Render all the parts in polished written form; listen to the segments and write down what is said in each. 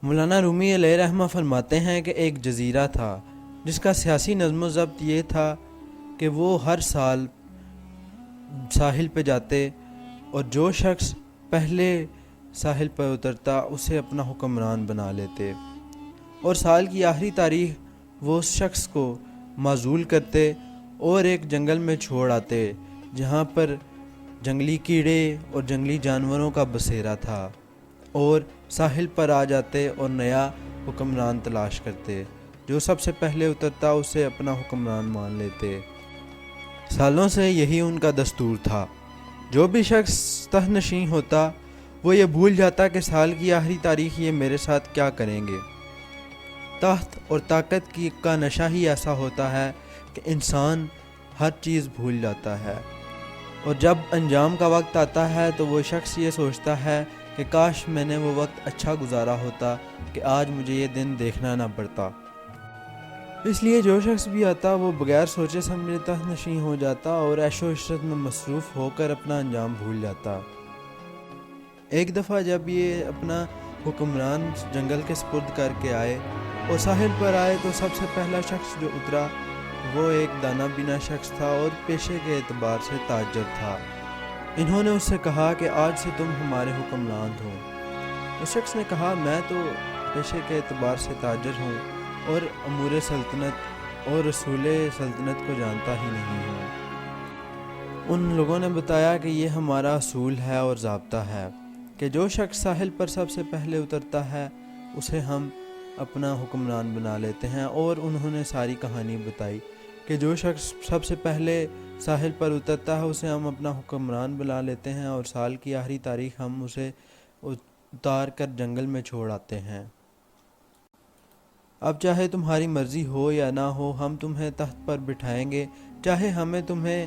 مولانا رومی علیہ رحمہ فرماتے ہیں کہ ایک جزیرہ تھا جس کا سیاسی نظم و ضبط یہ تھا کہ وہ ہر سال ساحل پہ جاتے اور جو شخص پہلے ساحل پر اترتا اسے اپنا حکمران بنا لیتے، اور سال کی آخری تاریخ وہ اس شخص کو معزول کرتے اور ایک جنگل میں چھوڑ آتے جہاں پر جنگلی کیڑے اور جنگلی جانوروں کا بسیرا تھا، اور ساحل پر آ جاتے اور نیا حکمران تلاش کرتے۔ جو سب سے پہلے اترتا اسے اپنا حکمران مان لیتے۔ سالوں سے یہی ان کا دستور تھا۔ جو بھی شخص تخت نشین ہوتا وہ یہ بھول جاتا کہ سال کی آخری تاریخ یہ میرے ساتھ کیا کریں گے۔ تخت اور طاقت کا نشہ ہی ایسا ہوتا ہے کہ انسان ہر چیز بھول جاتا ہے، اور جب انجام کا وقت آتا ہے تو وہ شخص یہ سوچتا ہے کہ کاش میں نے وہ وقت اچھا گزارا ہوتا کہ آج مجھے یہ دن دیکھنا نہ پڑتا۔ اس لیے جو شخص بھی آتا وہ بغیر سوچے سمجھے تخت نشین ہو جاتا اور عیش و عشرت میں مصروف ہو کر اپنا انجام بھول جاتا۔ ایک دفعہ جب یہ اپنا حکمران جنگل کے سپرد کر کے آئے اور ساحل پر آئے تو سب سے پہلا شخص جو اترا وہ ایک دانا بینا شخص تھا اور پیشے کے اعتبار سے تاجر تھا۔ انہوں نے اس سے کہا کہ آج سے تم ہمارے حکمران ہو۔ اس شخص نے کہا میں تو پیشے کے اعتبار سے تاجر ہوں اور امور سلطنت اور رسول سلطنت کو جانتا ہی نہیں ہوں۔ ان لوگوں نے بتایا کہ یہ ہمارا اصول ہے اور ضابطہ ہے کہ جو شخص ساحل پر سب سے پہلے اترتا ہے اسے ہم اپنا حکمران بنا لیتے ہیں، اور انہوں نے ساری کہانی بتائی کہ جو شخص سب سے پہلے ساحل پر اترتا ہے اسے ہم اپنا حکمران بنا لیتے ہیں، اور سال کی آخری تاریخ ہم اسے اتار کر جنگل میں چھوڑ آتے ہیں۔ اب چاہے تمہاری مرضی ہو یا نہ ہو ہم تمہیں تخت پر بٹھائیں گے، چاہے ہمیں تمہیں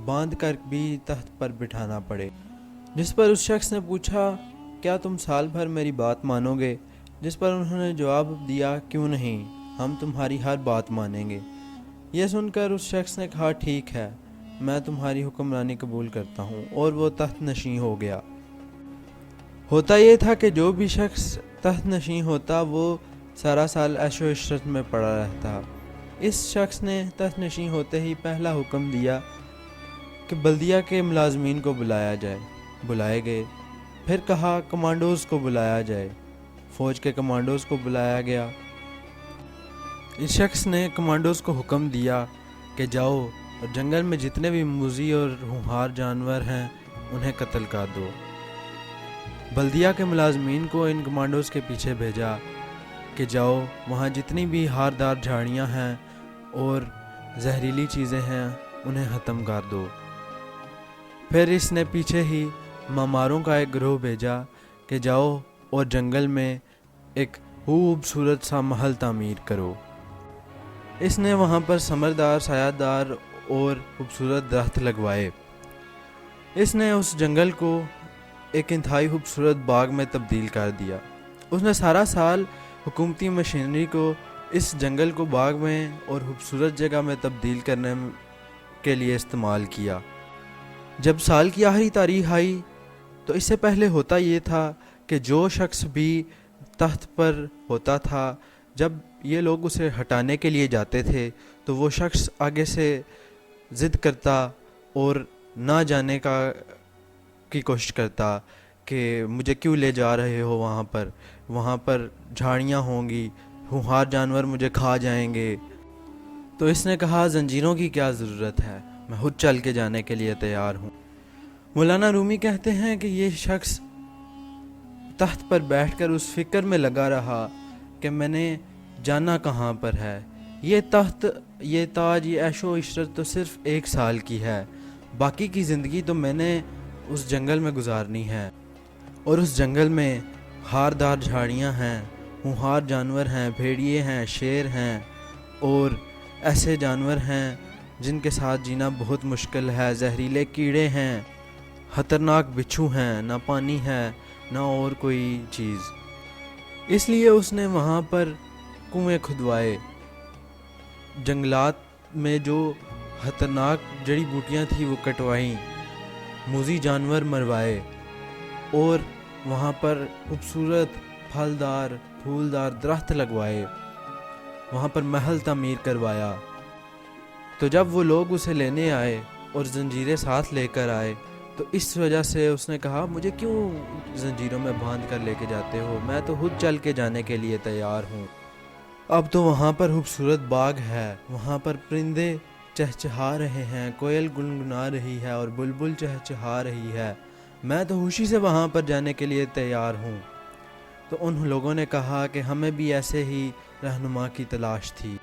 باندھ کر بھی تخت پر بٹھانا پڑے۔ جس پر اس شخص نے پوچھا کیا تم سال بھر میری بات مانو گے؟ جس پر انہوں نے جواب دیا کیوں نہیں، ہم تمہاری ہر بات مانیں گے۔ یہ سن کر اس شخص نے کہا ٹھیک ہے، میں تمہاری حکمرانی قبول کرتا ہوں، اور وہ تخت نشین ہو گیا۔ ہوتا یہ تھا کہ جو بھی شخص تخت نشین ہوتا وہ سارا سال عیش و عشرت میں پڑا رہتا۔ اس شخص نے تخت نشین ہوتے ہی پہلا حکم دیا کہ بلدیہ کے ملازمین کو بلایا جائے۔ بلائے گئے۔ پھر کہا کمانڈوز کو بلایا جائے۔ فوج کے کمانڈوز کو بلایا گیا۔ اس شخص نے کمانڈوز کو حکم دیا کہ جاؤ اور جنگل میں جتنے بھی موذی اور ہونہار جانور ہیں انہیں قتل کر دو۔ بلدیہ کے ملازمین کو ان کمانڈوز کے پیچھے بھیجا کہ جاؤ وہاں جتنی بھی ہاردار جھاڑیاں ہیں اور زہریلی چیزیں ہیں انہیں ختم کر دو۔ پھر اس نے پیچھے ہی ماماروں کا ایک گروہ بھیجا کہ جاؤ اور جنگل میں ایک خوبصورت سا محل تعمیر کرو۔ اس نے وہاں پر ثمردار، سایہ دار اور خوبصورت درخت لگوائے۔ اس نے اس جنگل کو ایک انتہائی خوبصورت باغ میں تبدیل کر دیا۔ اس نے سارا سال حکومتی مشینری کو اس جنگل کو باغ میں اور خوبصورت جگہ میں تبدیل کرنے کے لیے استعمال کیا۔ جب سال کی آخری تاریخ آئی تو اس سے پہلے ہوتا یہ تھا کہ جو شخص بھی تخت پر ہوتا تھا جب یہ لوگ اسے ہٹانے کے لیے جاتے تھے تو وہ شخص آگے سے ضد کرتا اور نہ جانے کی کوشش کرتا کہ مجھے کیوں لے جا رہے ہو وہاں پر جھاڑیاں ہوں گی، ہونہار جانور مجھے کھا جائیں گے۔ تو اس نے کہا زنجیروں کی کیا ضرورت ہے، میں خود چل کے جانے کے لیے تیار ہوں۔ مولانا رومی کہتے ہیں کہ یہ شخص تخت پر بیٹھ کر اس فکر میں لگا رہا کہ میں نے جانا کہاں پر ہے، یہ تخت، یہ تاج، یہ عیش و عشرت تو صرف ایک سال کی ہے، باقی کی زندگی تو میں نے اس جنگل میں گزارنی ہے، اور اس جنگل میں ہاردار جھاڑیاں ہیں، ہونہار جانور ہیں، بھیڑیے ہیں، شیر ہیں، اور ایسے جانور ہیں جن کے ساتھ جینا بہت مشکل ہے، زہریلے کیڑے ہیں، خطرناک بچھو ہیں، نہ پانی ہے نہ اور کوئی چیز۔ اس لیے اس نے وہاں پر کنویں کھدوائے، جنگلات میں جو خطرناک جڑی بوٹیاں تھیں وہ کٹوائیں، موذی جانور مروائے، اور وہاں پر خوبصورت پھلدار پھولدار درخت لگوائے، وہاں پر محل تعمیر کروایا۔ تو جب وہ لوگ اسے لینے آئے اور زنجیریں ساتھ لے کر آئے تو اس وجہ سے اس نے کہا مجھے کیوں زنجیروں میں باندھ کر لے کے جاتے ہو، میں تو خود چل کے جانے کے لیے تیار ہوں۔ اب تو وہاں پر خوبصورت باغ ہے، وہاں پر پرندے چہچہا رہے ہیں، کوئل گنگنا رہی ہے اور بلبل چہچہا رہی ہے، میں تو خوشی سے وہاں پر جانے کے لیے تیار ہوں۔ تو ان لوگوں نے کہا کہ ہمیں بھی ایسے ہی رہنما کی تلاش تھی۔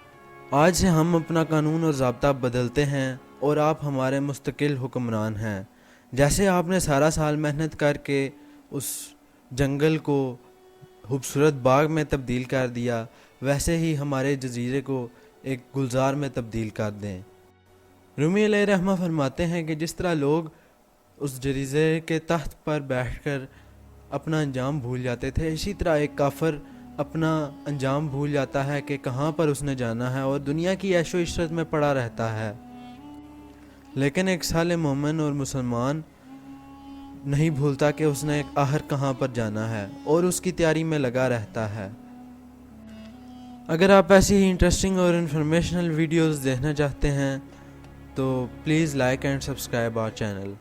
آج سے ہم اپنا قانون اور ضابطہ بدلتے ہیں اور آپ ہمارے مستقل حکمران ہیں۔ جیسے آپ نے سارا سال محنت کر کے اس جنگل کو خوبصورت باغ میں تبدیل کر دیا، ویسے ہی ہمارے جزیرے کو ایک گلزار میں تبدیل کر دیں۔ رومی علیہ رحمہ فرماتے ہیں کہ جس طرح لوگ اس جزیرے کے تخت پر بیٹھ کر اپنا انجام بھول جاتے تھے، اسی طرح ایک کافر اپنا انجام بھول جاتا ہے کہ کہاں پر اس نے جانا ہے اور دنیا کی عیش و عشرت میں پڑا رہتا ہے۔ لیکن ایک صالح مومن اور مسلمان نہیں بھولتا کہ اس نے آخر کہاں پر جانا ہے اور اس کی تیاری میں لگا رہتا ہے۔ اگر آپ ایسی ہی انٹرسٹنگ اور انفارمیشنل ویڈیوز دیکھنا چاہتے ہیں تو please like and subscribe our channel.